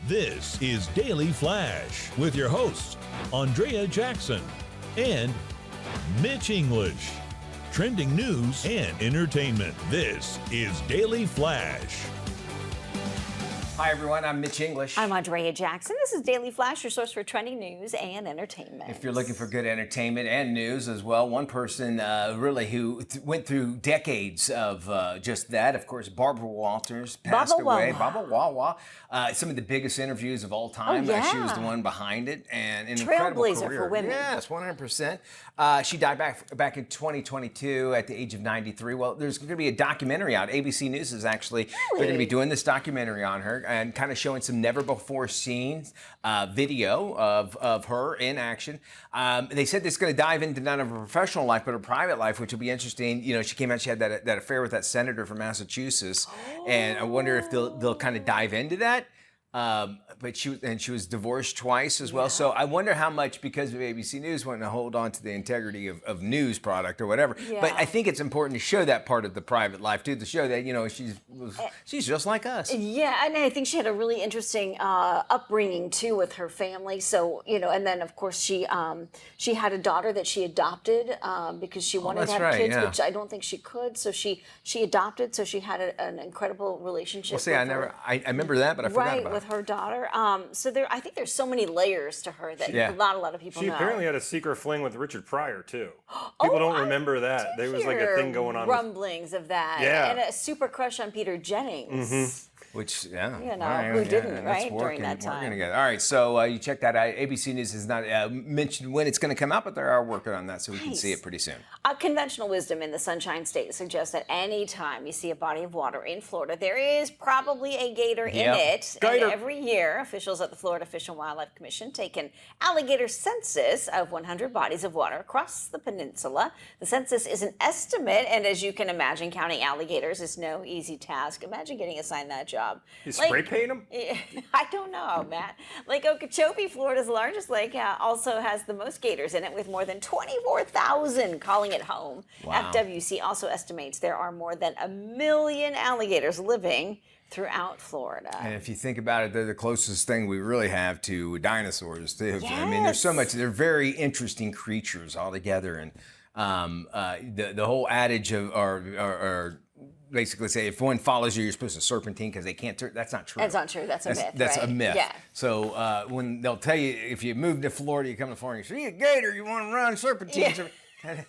This is Daily Flash with your hosts, Andrea Jackson and Mitch English. Trending news and entertainment. This is Daily Flash. Hi, everyone. I'm Mitch English. I'm Andrea Jackson. This is Daily Flash, your source for trending news and entertainment. If you're looking for good entertainment and news as well, one person really who went through decades of just that, of course, Barbara Walters passed away. Baba Wawa. Some of the biggest interviews of all time. Oh, yeah. She was the one behind it, and an incredible Trailblazer career. for women. Yes, 100%. She died back in 2022 at the age of 93. Well, there's going to be a documentary out. ABC News is actually they're going to be doing this documentary on her and kind of showing some never-before-seen video of her in action. They said this is going to dive into not of her professional life, but her private life, which will be interesting. You know, she came out, she had that affair with that senator from Massachusetts, and I wonder if they'll kind of dive into that. But she was divorced twice as well. So I wonder how much, because of ABC News, wanting to hold on to the integrity of news product or whatever. Yeah. But I think it's important to show that part of the private life too, to show that, you know, she's just like us. Yeah, and I think she had a really interesting upbringing too with her family. So, you know, and then of course she had a daughter that she adopted because she wanted to have kids, which I don't think she could. So she adopted. So she had an incredible relationship. Well, see, with I remember that, but I forgot about it. With her daughter. So I think there's so many layers to her that not a lot of people know. She apparently had a secret fling with Richard Pryor too. People don't remember that. There was like a thing going on. Rumblings of that. Yeah. And a super crush on Peter Jennings. Mm-hmm. Which, who didn't, right, during that time. All right, so you check that out. ABC News has not mentioned when it's going to come out, but they are working on that, so we can see it pretty soon. Conventional wisdom in the Sunshine State suggests that any time you see a body of water in Florida, there is probably a gator in it. Gator. And every year, officials at the Florida Fish and Wildlife Commission take an alligator census of 100 bodies of water across the peninsula. The census is an estimate, and as you can imagine, counting alligators is no easy task. Imagine getting assigned that job. You spray paint them? I don't know, Matt. Lake Okeechobee, Florida's largest lake, also has the most gators in it, with more than 24,000 calling it home. Wow. FWC also estimates there are more than 1 million alligators living throughout Florida. And if you think about it, they're the closest thing we really have to dinosaurs, too. Yes. I mean, there's so much. They're very interesting creatures altogether, and the whole adage of or basically say if one follows you, you're supposed to serpentine because they can't turn. That's not true. That's not true. That's a myth. That's right? a myth. Yeah. So when they'll tell you, if you move to Florida, you come to Florida, you see a gator, you want to run serpentine. Yeah.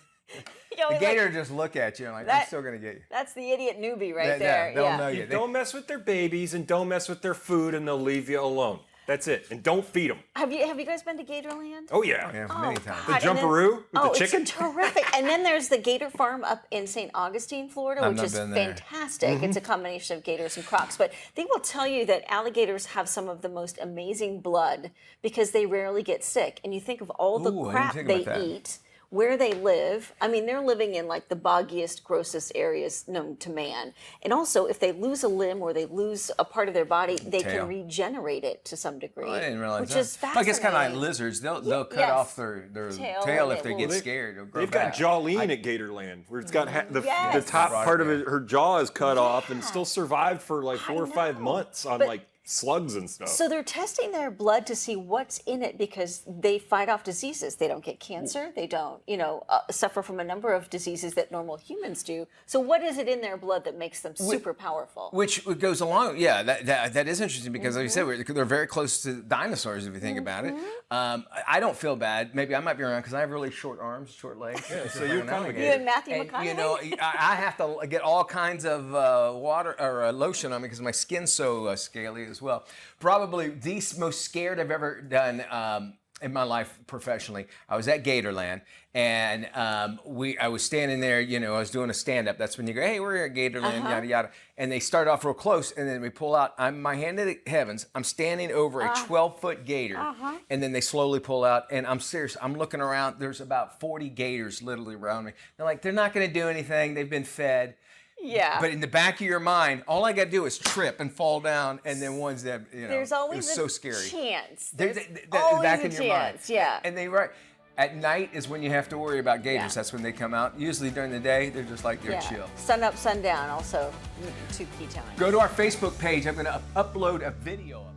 The gator just look at you and like, I'm still going to get you. That's the idiot newbie right there. They'll know you. Don't mess with their babies and don't mess with their food and they'll leave you alone. That's it. And don't feed them. Have you guys been to Gatorland? Oh, yeah. Many times. The jumperoo with the chicken? It's terrific. And then there's the Gator Farm up in St. Augustine, Florida, which is fantastic. It's a combination of gators and crocs. But they will tell you that alligators have some of the most amazing blood because they rarely get sick. And you think of all the crap they eat, where they live. I mean, they're living in like the boggiest, grossest areas known to man. And also, if they lose a limb or they lose a part of their body, they can regenerate it to some degree. Oh, I didn't realize which that. is fascinating. I guess kind of like lizards. They'll cut off their tail if they get scared. They've got Jolene at Gatorland, where it's got the top part of it, her jaw is cut off and still survived for like 4 or 5 months on like slugs and stuff. So they're testing their blood to see what's in it because they fight off diseases. They don't get cancer. They don't, suffer from a number of diseases that normal humans do. So what is it in their blood that makes them super powerful? Which goes along, that is interesting because like you said, they're very close to dinosaurs if you think about it. I don't feel bad. Maybe I might be around because I have really short arms, short legs. Yeah, so you're kind of you and Matthew McConaughey. You know, I have to get all kinds of water or lotion on me because my skin's so scaly as well. Probably the most scared I've ever done in my life professionally. I was at Gatorland, and I was standing there. I was doing a stand-up. That's when you go, "Hey, we're at Gatorland," yada yada. And they start off real close, and then we pull out. My hand to the heavens. I'm standing over a 12-foot gator, and then they slowly pull out. And I'm serious. I'm looking around. There's about 40 gators literally around me. They're like, they're not going to do anything. They've been fed. Yeah. But in the back of your mind, all I got to do is trip and fall down, and then one's that, there's always it was so scary. Chance. There's always back a in your mind. Yeah. And at night is when you have to worry about gators. That's when they come out. Usually during the day, they're just like, they're chill. Sun up, sundown, also 2 key times. Go to our Facebook page. I'm going to upload a video of it.